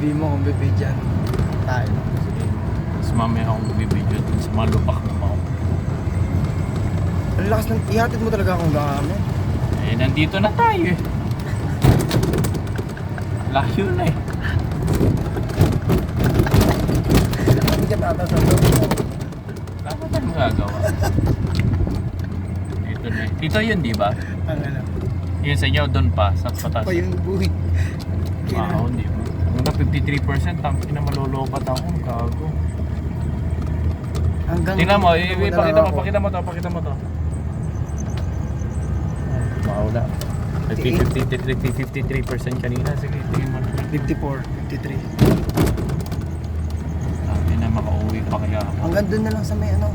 sabihin mo kung bibidyan tayo. Sige. Tapos mamaya akong magbibideo dun sa mga lupak na mga. Ang lakas ng ihatid mo talaga akong gamit. Eh, nandito na tayo eh. Layo na eh. Hindi ka tatasan mo. Wala pa tayong magagawa. Ito na eh. Ito yun, di ba? Ang ano. Yun sa inyo, doon pa, sa patas. Pa yung buhay. Wow, di ba? Hanggang 53%, tangki na malolopat ako. Gago. Hanggang Tingnan mo, dito na pakita lang mo, ako. pakita mo to. Wow na. 53% kanina. Sige, tingin mo na. 54, 53. Sabi na makauwi pa kaya ako. Hanggang doon na lang sa may ano.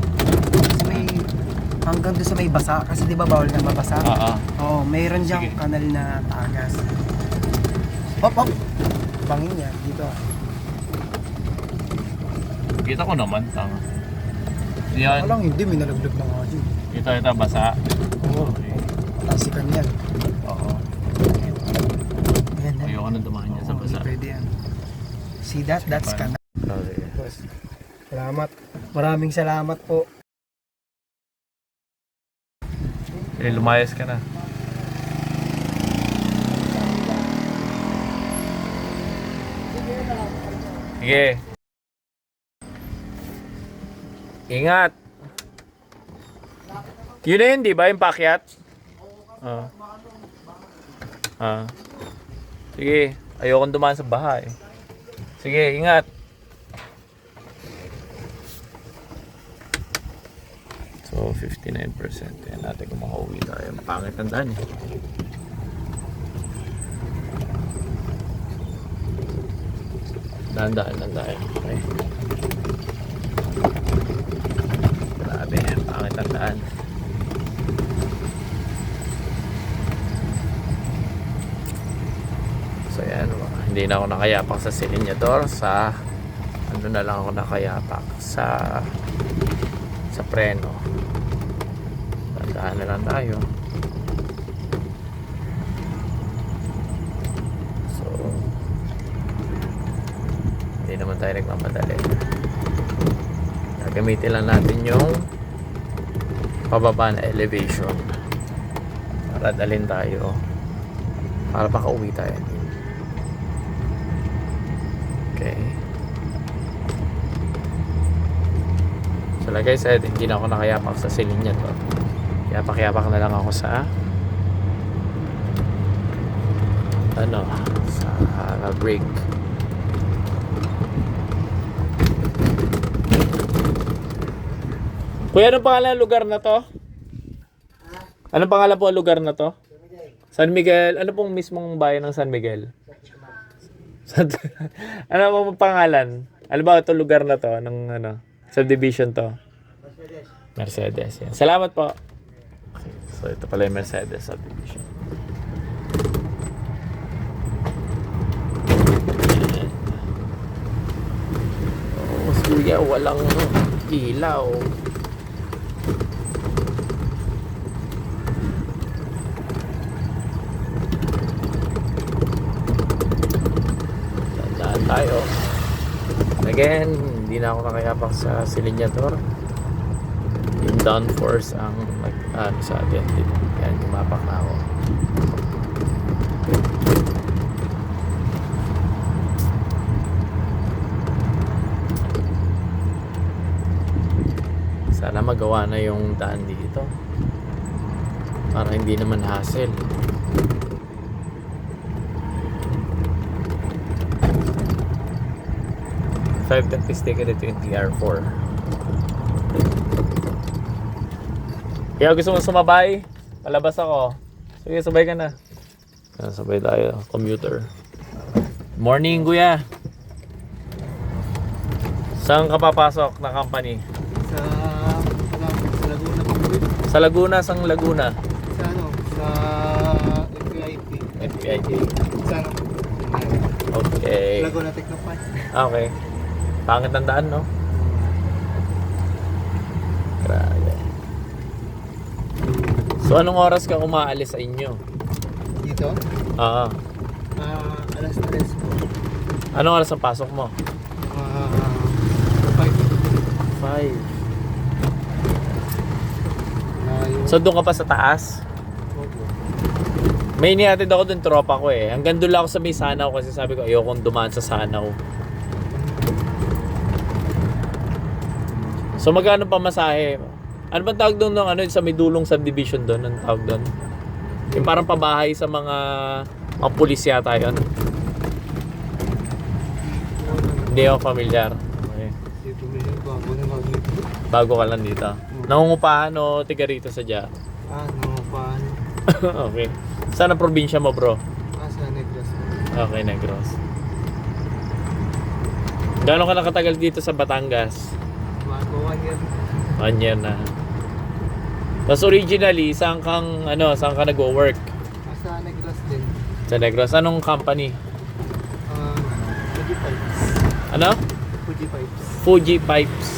Sa may hanggang doon sa may basa kasi 'di ba bawal nga mabasa? Oo, mayroon diyang Sige. kanal na tagas. Hop, hop. Bangin yan dito. Kita ko naman, tanga. Yan. Walang hindi, may nalaglag na nga dyan. Ito, basa. Oo. Okay. Patasikan yan. Oo. Ayan, Ayoko na dumaan niya sa Oo, basa. hindi pwede yan. See that? That's kanal. Okay. Boss. Salamat. Maraming salamat po. Eh, lumayas ka na. Sige. Ingat. Yun na yun, di ba? Yung pakyat? Sige. Ayokong dumaan sa bahay. Sige, ingat. So, 59%. Yan natin kung makauwi tayo. Mapangit ang daan eh. Dahan-dahan. Okay. Grabe, pangit ang daan. So yan, hindi na ako nakayapak sa silinyador. Sa ano na lang ako nakayapak sa preno. Dahan na lang tayo. So hindi naman tayo nagmamadali. Gagamitin lang natin yung pababa na elevation para dalhin tayo para makauwi tayo. Okay. So like I said, hindi na ako nakayapak sa siling niya to. Yapak-yapak na lang ako sa sa brake. Kuya, anong pangalan ng lugar na to? Anong pangalan po ang lugar na to? San Miguel. Ano pong mismong bayan ng San Miguel? Ano pong pangalan? Ano ba ito lugar na to? Ng subdivision to? Mercedes. Yan. Salamat po. Okay. So ito pala yung Mercedes subdivision. Oh, kuya, walang ilaw. Tandaan tayo. Again, hindi na ako nakayapak sa silinyador. Yung downforce ang sa atin. Yan, umapak na ako. Sana magawa na yung daan dito para hindi naman hassle. Five stay ka dito yung TR4. Kaya gusto mo sumabay? Palabas ako. Sige, sabay ka na. Sabay tayo. Commuter. Morning, kuya. Saan ka papasok na company? Sa Laguna po. Sa Laguna, sang Laguna. Sa sa FPIT. FPIT. Sa Okay. Laguna Technopark. Okay. Pangit ang daan, no? Grabe. So, anong oras ka umaalis sa inyo? Dito? Ah, Alas 3 po. Anong oras ang pasok mo? 5. So doon ka pa sa taas? May inihatid ako dun tropa ko eh. Hanggang doon lang ako sa may Sanaw kasi sabi ko ayokong dumaan sa Sanaw. So magkano pa masahe? Ano bang tawag doon ng ano sa may dulong subdivision doon? Anong tawag doon? Yung parang pabahay sa mga pulis yata yun. Hindi ako familiar. Okay. Bago ka lang dito. Nangungupahan o tiga rito sa Dia? Nangungupahan. Okay. Saan ang probinsya mo, bro? Sa Negros. Okay, Negros. Gano'n ka nakatagal dito sa Batangas? Bago 1 year. 1 year na. Tapos originally, saan ka nag-work? Sa Negros din. Sa Negros. Anong company? Fuji Pipes. Ano? Fuji Pipes. Fuji Pipes.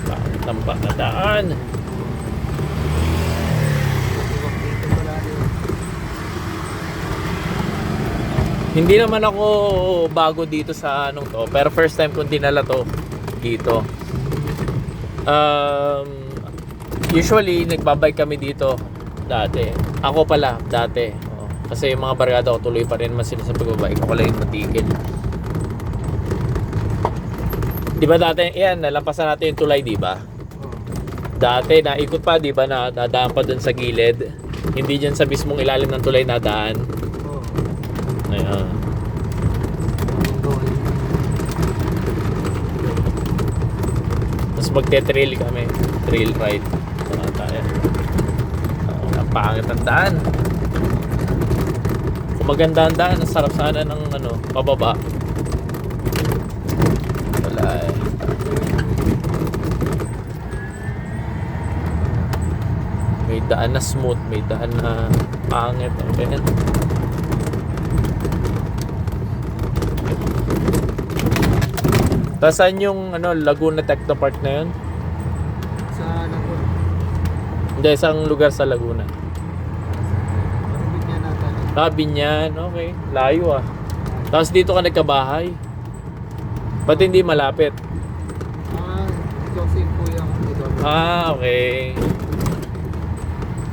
Bakit ang bakadaan? Dito pala rin. Hindi naman ako bago dito sa anong to, pero first time kong dinala to dito. Usually nagbabike kami dito dati. Ako pala dati. Oo. Kasi yung mga barkada ko tuloy pa rin naman sila sa pagbabike. Ako lang yung matigil. Di ba dati, yan, nalampasan natin yung tulay, di ba? Dati, naikot pa, di ba, na nadaan pa dun sa gilid. Hindi dyan sa mismong ilalim ng tulay nadaan. Ayan. Tapos magte-trail kami. Trail ride. Ito na tayo. Ang pangit ang daan. Kung maganda ang daan, ang sarap sana ng pababa. Wala eh. May daan na smooth, may daan na pangit. Okay. Tapos saan yung Laguna Technopark na yun? Sa Laguna. Hindi, isang lugar sa Laguna. Binyan natin. Binyan, okay. Layo ah. Tapos dito ka nagkabahay. Ba't hindi malapit? Ito si kuya ko dito. Okay.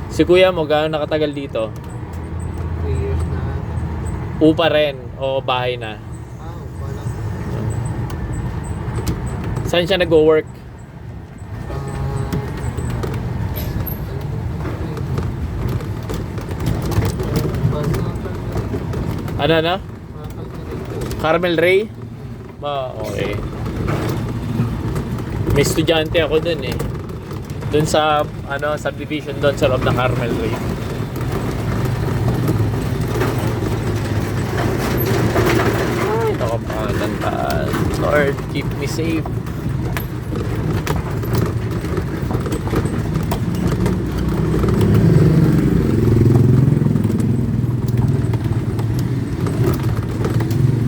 Si kuya mo, gaano nakatagal dito? 3 years na. Upa rin o bahay na? Wala. Saan siya nag-work? Ano? Carmel Ray? Okay. May estudyante ako dun eh. Dun sa subdivision doon sa loob ng Carmel Ray. Ay, nakapangantan. Lord, keep me safe.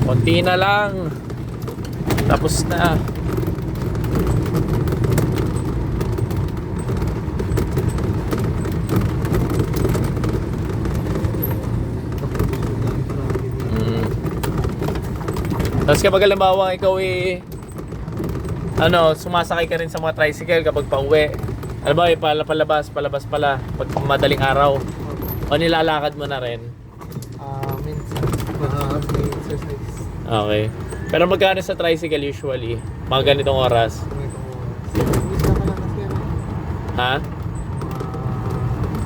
Konti na lang. Tapos na. Tapos kapag halimbawa ikaw sumasakay ka rin sa mga tricycle kapag pauwi. Halimbawa palabas pala pag madaling araw. O nilalakad mo na rin. Minsan. May exercise. Okay. Pero magkano sa tricycle usually? Mga ganitong oras? Ha?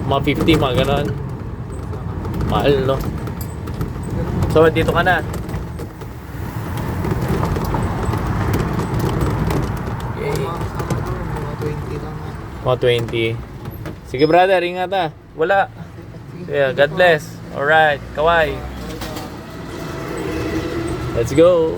Mga 50, mga ganon. Mahal, no? So, dito ka na. Okay. Mga 20 lang. Mga 20. Sige brother, ingat ah. Wala. Yeah, God bless. Alright, kaway. Let's go.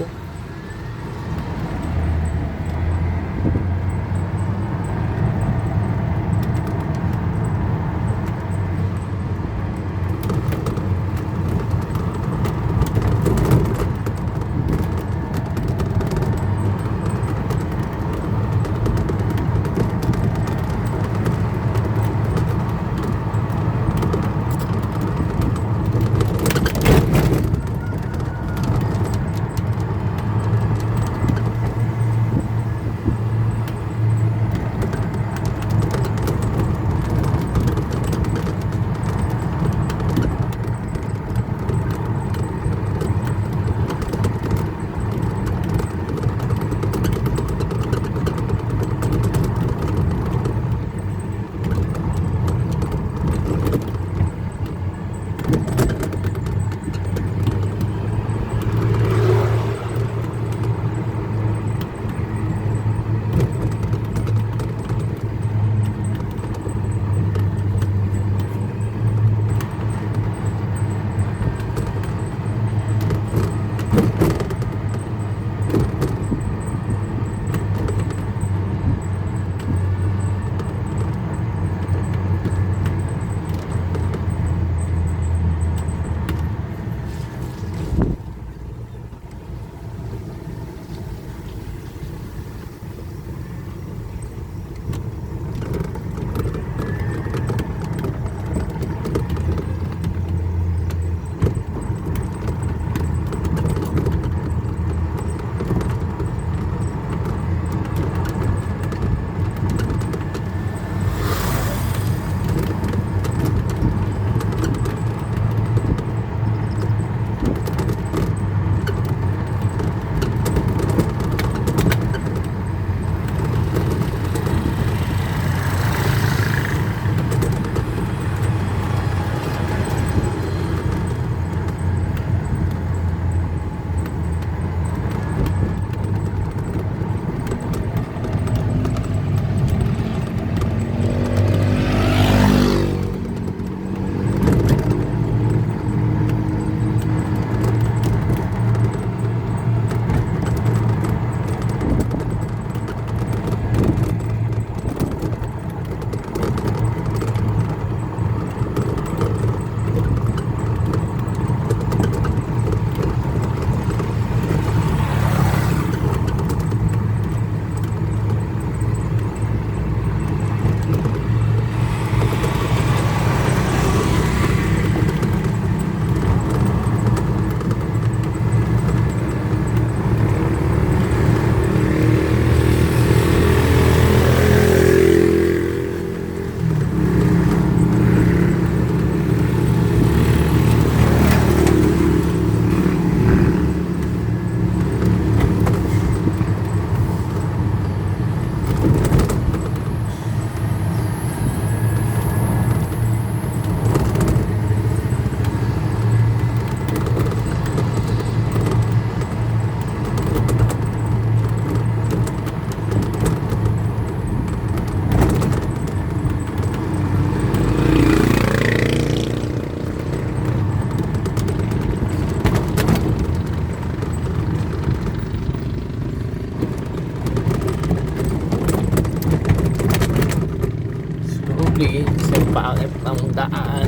Grabe, sa pangit ng daan.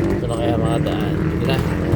Ito na kaya mga daan. Hindi na.